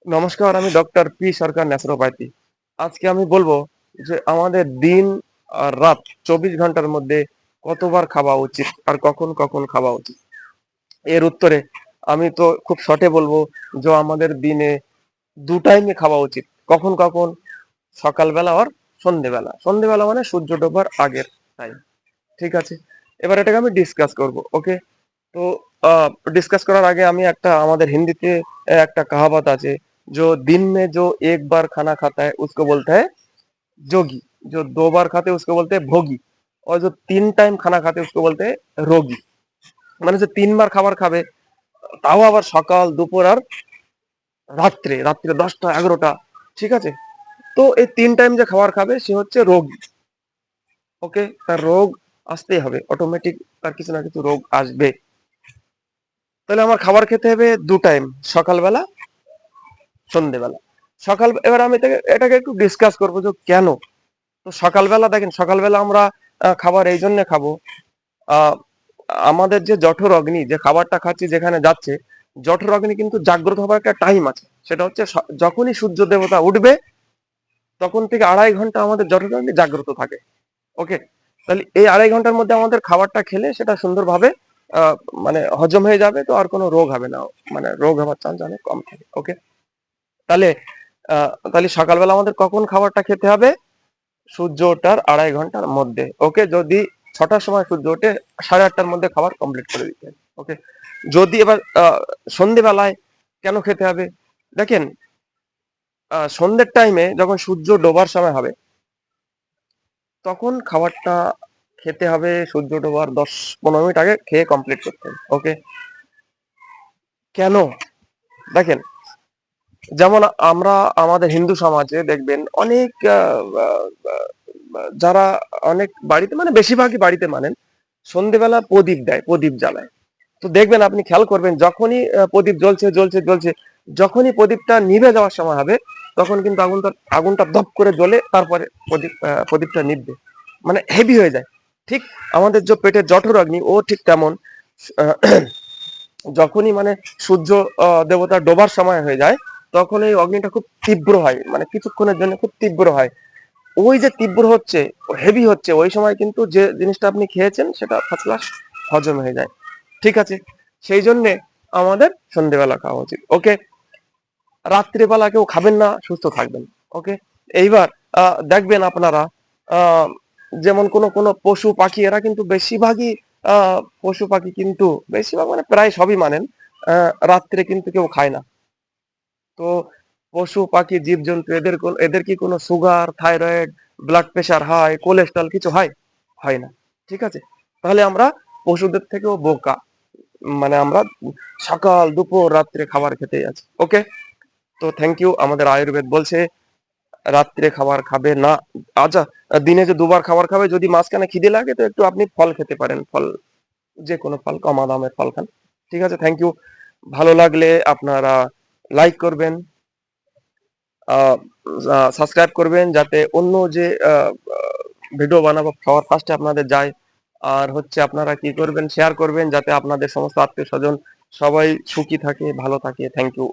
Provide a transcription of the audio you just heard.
নমস্কার, আমি doctor P সরকার, naturopathy. আজকে আমি বলবো যে আমাদের দিন আর রাত 24 ঘন্টার মধ্যে কতবার খাওয়া উচিত আর কখন কখন খাওয়া উচিত। এর উত্তরে আমি তো খুব শর্টে বলবো যে আমাদের দিনে 2 টাইমে খাওয়া উচিত। কখন কখন? সকালবেলা আর সন্ধ্যেবেলা। সন্ধ্যেবেলা মানে সূর্য ডোবার আগের টাইম। ঠিক আছে? এবার এটাকে আমি ডিসকাস করব। ওকে? তো डिस्कस করার आगे আমি একটা আমাদের হিন্দিতে একটা कहावत আছে, जो दिन में जो एक बार खाना खाता है उसको बोलते हैं जोगी, जो 2 बार खाते हैं उसको बोलते हैं भोगी, और जो 3 টাইম খানা খাতে उसको बोलते हैं रोगी। মানে যে 3 বার খাবার খাবে, তাও আবার সকাল, দুপুর আর রাত্রে, রাত্রে 10টা 11টা, ঠিক আছে? তো এই 3 টাইম যে খাবার খাবে সে হচ্ছে রোগী। ওকে? তার রোগ আসতেই হবে, অটোমেটিক তার কিছু না কিছু রোগ আসবে। তাহলে আমার খাবার খেতে হবে 2 টাইম, সকালবেলা, সন্ধ্যেবেলা। এবার আমি এটাকে একটু ডিসকাস করবো যে কেন। তো সকালবেলা দেখেন, সকালবেলা আমরা খাবার এই জন্য খাবো, আহ, আমাদের যে জঠর অগ্নি, যে খাবারটা খাচ্ছি যেখানে যাচ্ছে, জঠর অগ্নি কিন্তু জাগ্রত হবার একটা টাইম আছে। সেটা হচ্ছে যখনই সূর্য দেবতা উঠবে তখন থেকে 2.5 ঘন্টা আমাদের জঠর অগ্নি জাগ্রত থাকে। ওকে? তাহলে এই 2.5 ঘন্টার মধ্যে আমাদের খাবারটা খেলে সেটা সুন্দরভাবে আহ, মানে হজম হয়ে যাবে, তো আর কোনো রোগ হবে না, মানে রোগ হওয়ার চান্স অনেক কম থাকে। ওকে? তাহলে তাহলে সকালবেলা আমাদের কখন খাবারটা খেতে হবে? সূর্য ওঠার 2.5 ঘন্টার মধ্যে। ওকে? যদি 6টার সময় সূর্য ওঠে, 8:30টার মধ্যে খাবার কমপ্লিট করে দিতে হবে। ওকে? যদি এবার সন্ধেবেলায় কেন খেতে হবে? দেখেন, সন্ধ্যের টাইমে যখন সূর্য ডোবার সময় হবে তখন খাবারটা খেতে হবে সূর্য ডোবার 10-15 মিনিট আগে খেয়ে কমপ্লিট করতে হবে। ওকে? কেন? দেখেন, যেমন আমরা আমাদের হিন্দু সমাজে দেখবেন অনেক যারা অনেক বাড়িতে, মানে বেশিরভাগই বাড়িতে মানেন, সন্ধেবেলা প্রদীপ দেয়, প্রদীপ জ্বালায়। তো দেখবেন, আপনি খেয়াল করবেন, যখনই প্রদীপ জ্বলছে জ্বলছে জ্বলছে, যখনই প্রদীপটা নিভে যাওয়ার সময় হবে তখন কিন্তু আগুনটা দপ করে জ্বলে, তারপরে প্রদীপটা নিভবে, মানে হেভি হয়ে যায়। ঠিক আমাদের যে পেটের জঠর অগ্নি, ও ঠিক তেমন। আহ, যখনই মানে সূর্য দেবতা ডোবার সময় হয়ে যায় তখন এই অগ্নিটা খুব তীব্র হয়, মানে কিছুক্ষণের জন্য খুব তীব্র হয়। ওই যে তীব্র হচ্ছে, হেভি হচ্ছে, ওই সময় কিন্তু যে জিনিসটা আপনি খেয়েছেন সেটা ফার্স্ট ক্লাস হজম হয়ে যায়। ঠিক আছে? সেই জন্যে আমাদের সন্ধেবেলা খাওয়া উচিত। ওকে? রাত্রিবেলা কেউ খাবেন না, সুস্থ থাকবেন। ওকে? এইবার দেখবেন আপনারা, আহ, যেমন কোন কোন পশু পাখি, এরা কিন্তু বেশিরভাগই, পশু পাখি কিন্তু বেশিরভাগ মানে প্রায় সবই মানেন, রাত্রে কিন্তু কেউ খায় না। তো পশু পাখি জীবজন্তু, এদের কি কোনো sugar, thyroid, blood pressure, high cholesterol কিছু হয়? হয় না। ঠিক আছে? তাহলে আমরা পশুদের থেকেও বোকা, মানে আমরা সকাল দুপুর রাত্রে খাবার খেতেই আছি। ওকে? তো থ্যাংক ইউ। আমাদের আয়ুর্বেদ বলছে রাত্রে খাবার খাবে না। আচ্ছা, দিনে যে 2 বার খাবার খাবে, যদি মাঝখানে খিদে লাগে তো একটু আপনি ফল খেতে পারেন, ফল, যে কোনো ফল, কমা দামের ফল খান। ঠিক আছে? Thank you. ভালো লাগলে আপনারা লাইক করবেন, সাবস্ক্রাইব করবেন, যাতে অন্য যে ভিডিও বানাবো সবার ফার্স্টে আপনাদের যায়। আর হচ্ছে আপনারা কি করবেন, শেয়ার করবেন, যাতে আপনাদের সমস্ত আত্মীয় স্বজন সবাই সুখী থাকে, ভালো থাকে। Thank you.